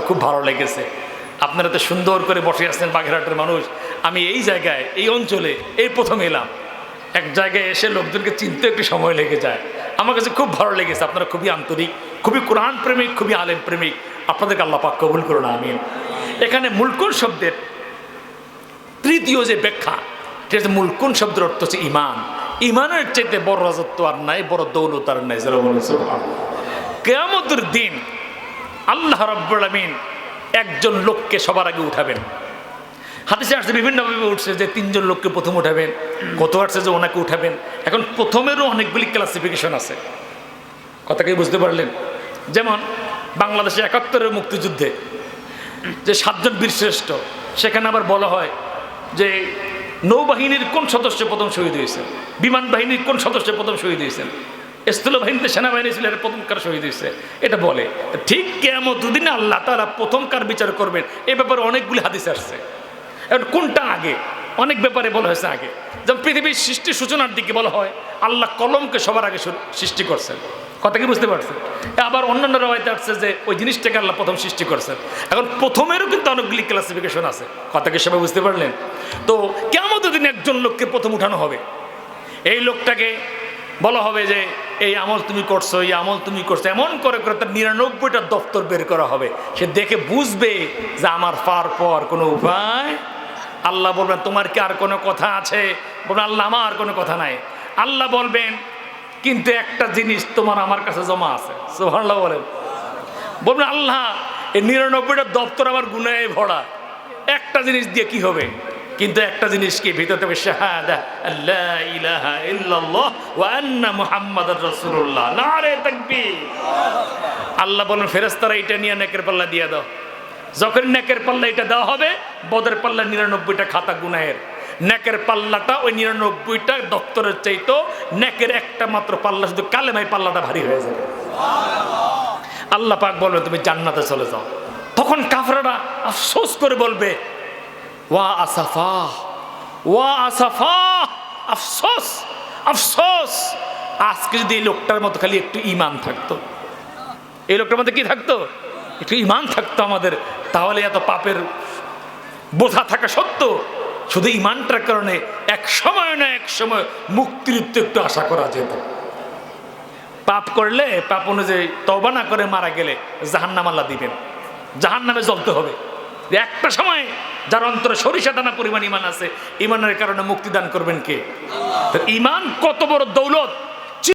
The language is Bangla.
খুব ভালো লেগেছে। আপনারা তো সুন্দর করে বসে আসছেন, বাগেরহাটের মানুষ। আমি এই জায়গায়, এই অঞ্চলে এই প্রথম এলাম। এক জায়গায় এসে লোকজনকে চিনতে একটু সময় লেগে যায়। আমার কাছে খুব ভালো লেগেছে। আপনারা খুবই আন্তরিক, খুবই কোরআন প্রেমিক, খুবই আলেম প্রেমিক। আপনাদেরকে আল্লাহ পাক কবুল করুন, আমিন। এখানে মুলকুন শব্দের তৃতীয় যে ব্যাখ্যা, ঠিক আছে, মুলকুন শব্দের অর্থ হচ্ছে ইমান। ইমানের চাইতে বড় রাজত্ব আর নাই, বড় দৌলত আর নাই। কিয়ামতের দিন আল্লাহ রাব্বুল আমিন একজন লোককে সবার আগে উঠাবেন। হাদিসে আসছে, বিভিন্নভাবে উঠছে যে 3 জন লোককে প্রথম উঠাবেন, কত আসছে যে ওনাকে উঠাবেন। এখন প্রথমেরও অনেকগুলি ক্লাসিফিকেশন আছে, কথা কি বুঝতে পারলেন? যেমন বাংলাদেশে 71-এর মুক্তিযুদ্ধে যে 7 জন বীরশ্রেষ্ঠ, সেখানে আবার বলা হয় যে নৌবাহিনীর কোন সদস্য প্রথম শহীদ হয়েছেন, বিমান বাহিনীর কোন সদস্য প্রথম শহীদ হয়েছেন, স্থল বাহিনীতে সেনাবাহিনী ছিল এটা প্রথম কার শহীদ হয়েছে, এটা বলে। ঠিক কিয়ামতের দিনে আল্লাহ তাআলা প্রথম কার বিচার করবেন, এই ব্যাপারে অনেকগুলি হাদিস আসছে। এখন কোনটা আগে, অনেক ব্যাপারে বলা হয়েছে আগে। যেমন পৃথিবীর সৃষ্টির সূচনার দিকে বলা হয় আল্লাহ কলমকে সবার আগে সৃষ্টি করছেন, কথা কি বুঝতে পারছেন? আবার অন্যান্য রাওয়ায়াতে আসছে যে ওই জিনিসটাকে আল্লাহ প্রথম সৃষ্টি করছেন। এখন প্রথমেরও কিন্তু অনেকগুলি ক্লাসিফিকেশন আছে, কথা কি সবাই বুঝতে পারলেন? তো কিয়ামতের দিনে একজন লোককে প্রথম উঠানো হবে। এই লোকটাকে বলা হবে যে এই আমল তুমি করছো, এই আমল তুমি করছো, এমন করে করে তার 99টা দপ্তর বের করা হবে। সে দেখে বুঝবে যে আমার পার পর কোনো উপায়। আল্লাহ বলবেন তোমার কি আর কোনো কথা আছে? বলবেন আল্লাহ আমার কোনো কথা নাই। আল্লাহ বলবেন কিন্তু একটা জিনিস তোমার আমার কাছে জমা আছে। সুবহানাল্লাহ বলেন। বলবেন আল্লাহ এই 99টা দপ্তর আমার গুনাহে ভরা, একটা জিনিস দিয়ে কি হবে? কিন্তু একটা জিনিস কি ভিতর থেকে শাহাদা আল্লা ইলাহা ইল্লাল্লাহ ওয়া আন্না মুহাম্মাদুর রাসূলুল্লাহ, নারে তাকবীর। আল্লাহ বলেন ফেরেশতারা এটা নিয়ে নেকের পাল্লা দিয়ে দাও। যখন নেকের পাল্লা এটা দেওয়া হবে, বদের পাল্লা 99টা খাতা গুনাহের, নেকের পাল্লাটা ওই 99টা দপ্তরের চাইতো নেকের একটা মাত্র পাল্লা, শুধু কালেমায় পাল্লাটা ভারী হয়ে যাবে। আল্লাহ পাক বলবে তুমি জান্নাতে চলে যাও। তখন কাফেররা আফসোস করে বলবে ওয়া আসাফা, ওয়া আসাফা, আফসোস আফসোস। আজকে যদি এই লোকটার মতো খালি একটু ঈমান থাকতো, এই লোকটার মধ্যে কি থাকতো? একটু ঈমান থাকতো আমাদের, তাহলে এত পাপের বোঝা থাকা সত্ত্বেও শুধু ঈমানটার কারণে এক সময় না এক সময় মুক্তির একটু আশা করা যেত। পাপ করলে পাপ অনুযায়ী তওবা না করে মারা গেলে জাহান্নাম আল্লাহ দিবেন, জাহান্নামে জ্বলতে হবে। একটা সময় যার অন্তরে সরিষা দানা পরিমাণ ঈমান আছে, ঈমানের কারণে মুক্তি দান করবেন কে? ঈমান কত বড় দৌলত,